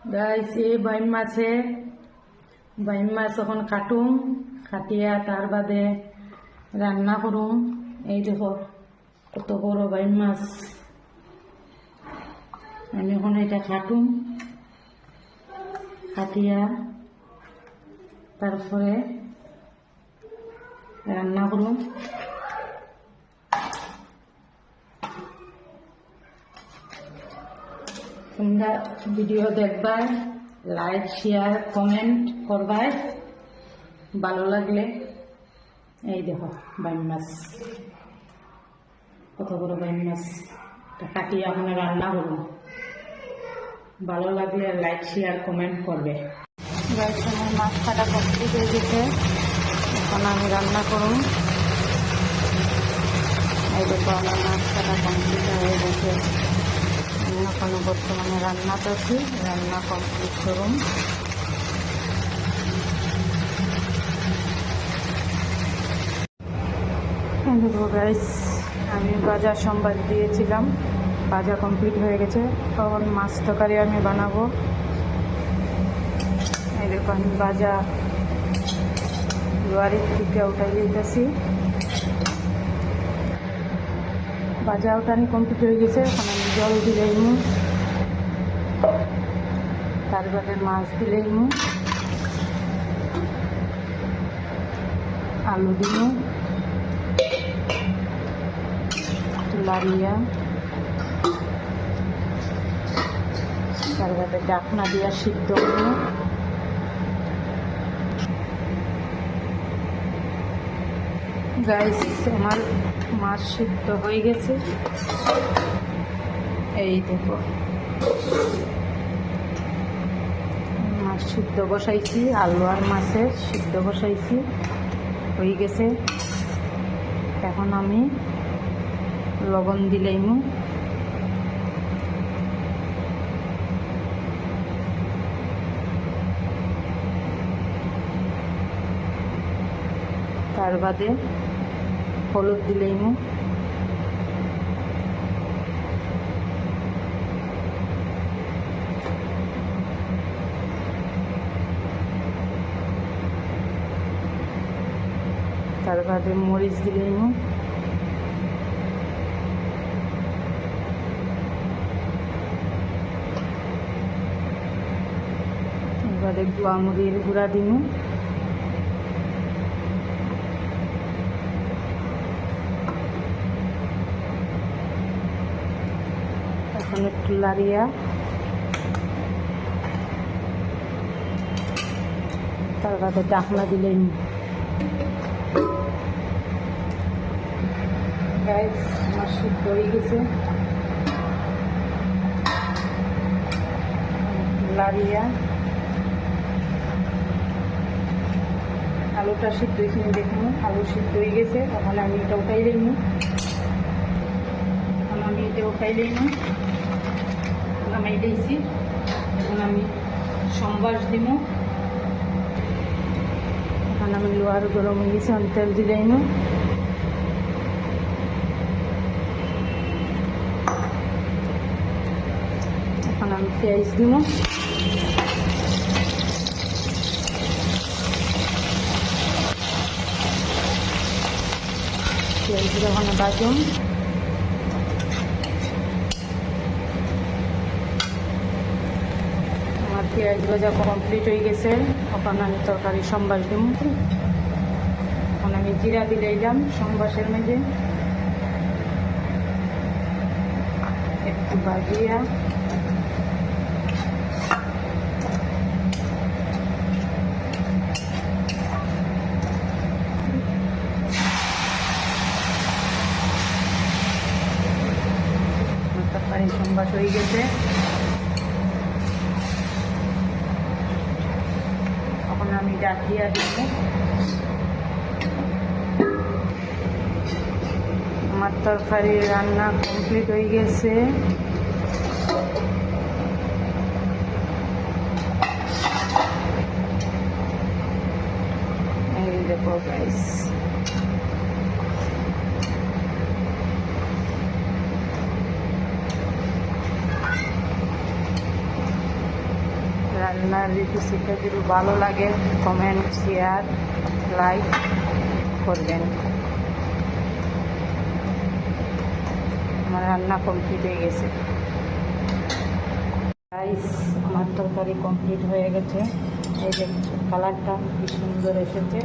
Guys এই বাইম মাছ এখন কাটুম, কাটিয়া তার বাদে রান্না করুম। এই দেখো কত বড় বাইম মাছ, আমি এখন এটা কাটুম, কাটিয়া তারপরে রান্না করুম। তোমরা ভিডিও দেখবাই, লাইক শেয়ার কমেন্ট করবাই, ভালো লাগলে। এই দেখো বাইম মাছ, কত বড় বাইম মাছ, কাটিয়ে এখন রান্না করুন। ভালো লাগলে লাইক শেয়ার কমেন্ট করবে। আমার মাছ কাটা কমপ্লিট হয়ে গেছে, এখন আমি রান্না করুন। এই দেখো আমার মাছ কাটা কমপ্লিট হয়ে গেছে, আমি এখন বর্তমানে রান্না করছি, রান্না কমপ্লিট করুন। দেখো গাইস, আমি ভাজা সম্বাদ দিয়েছিলাম, ভাজা কমপ্লিট হয়ে গেছে। তখন মাছ তরকারি আমি বানাবো। এই দেখো আমি ভাজা জোয়ারির থেকে উঠাই দিতেছি, ভাজা উঠানি কমপ্লিট হয়ে গেছে। এখন আমি জল দিলেইমু, তার বাদে মাছ দিলেইমু, আলু দিমু, লাড়িয়া, তার বাদে ডাকনা দিয়া সিদ্ধ করবো। গাইস আমার মাছ সিদ্ধ হয়ে গেছে, এই দেখো মাছ সিদ্ধ বসাইছি, আলু আর মাছের সিদ্ধ বসাইছি, হয়ে গেছে। এখন আমি লবণ দিলেইমু, তার বাদে হলুদ দিলেইমু, তার বাদে মরিচ দিলেইমু, এবারে গুয়ামরির গুঁড়া দিমু, এখন একটু লাড়িয়া তার বাদে ডাকনা দিলেই। গাইস আমার সিদ্ধ হয়ে গেছে, লাড়িয়া আলুটা সিদ্ধ হয়েছে, দেখুন আলু সিদ্ধ হয়ে গেছে। এখন আমি এটা উঠাই লইনি, এখন আমি এটা উঠাই লইনি, নামাই দিয়েছি। এখন আমি সম্বাস দিব, এখন আমি লোহার গরম হয়ে গেছে, আমি তেল দিলেই না। এখন আমি পেঁয়াজ দিব, পেঁয়াজ ওখানে বাজুন। আমার পেঁয়াজ ভাজা কমপ্লিট হয়ে গেছে, এখন আমি তরকারি সম্বাস দিব। এখন আমি জিরা দিলাম সম্বাসের মধ্যে, একটু ভাজিয়া তরকারি সম্বাস হয়ে গেছে। এখন আমি ডাকিয়া দিব, আমার তরকারি রান্না কমপ্লিট হয়ে গেছে। এই দেখো গাইস, রান্নার রেসিপিটা যদি ভালো লাগে কমেন্ট শেয়ার লাইক করবেন। আমার রান্না কমপ্লিট হয়ে গেছে গাইস, আমার তরকারি কমপ্লিট হয়ে গেছে। এই যে কালারটা কি সুন্দর এসেছে।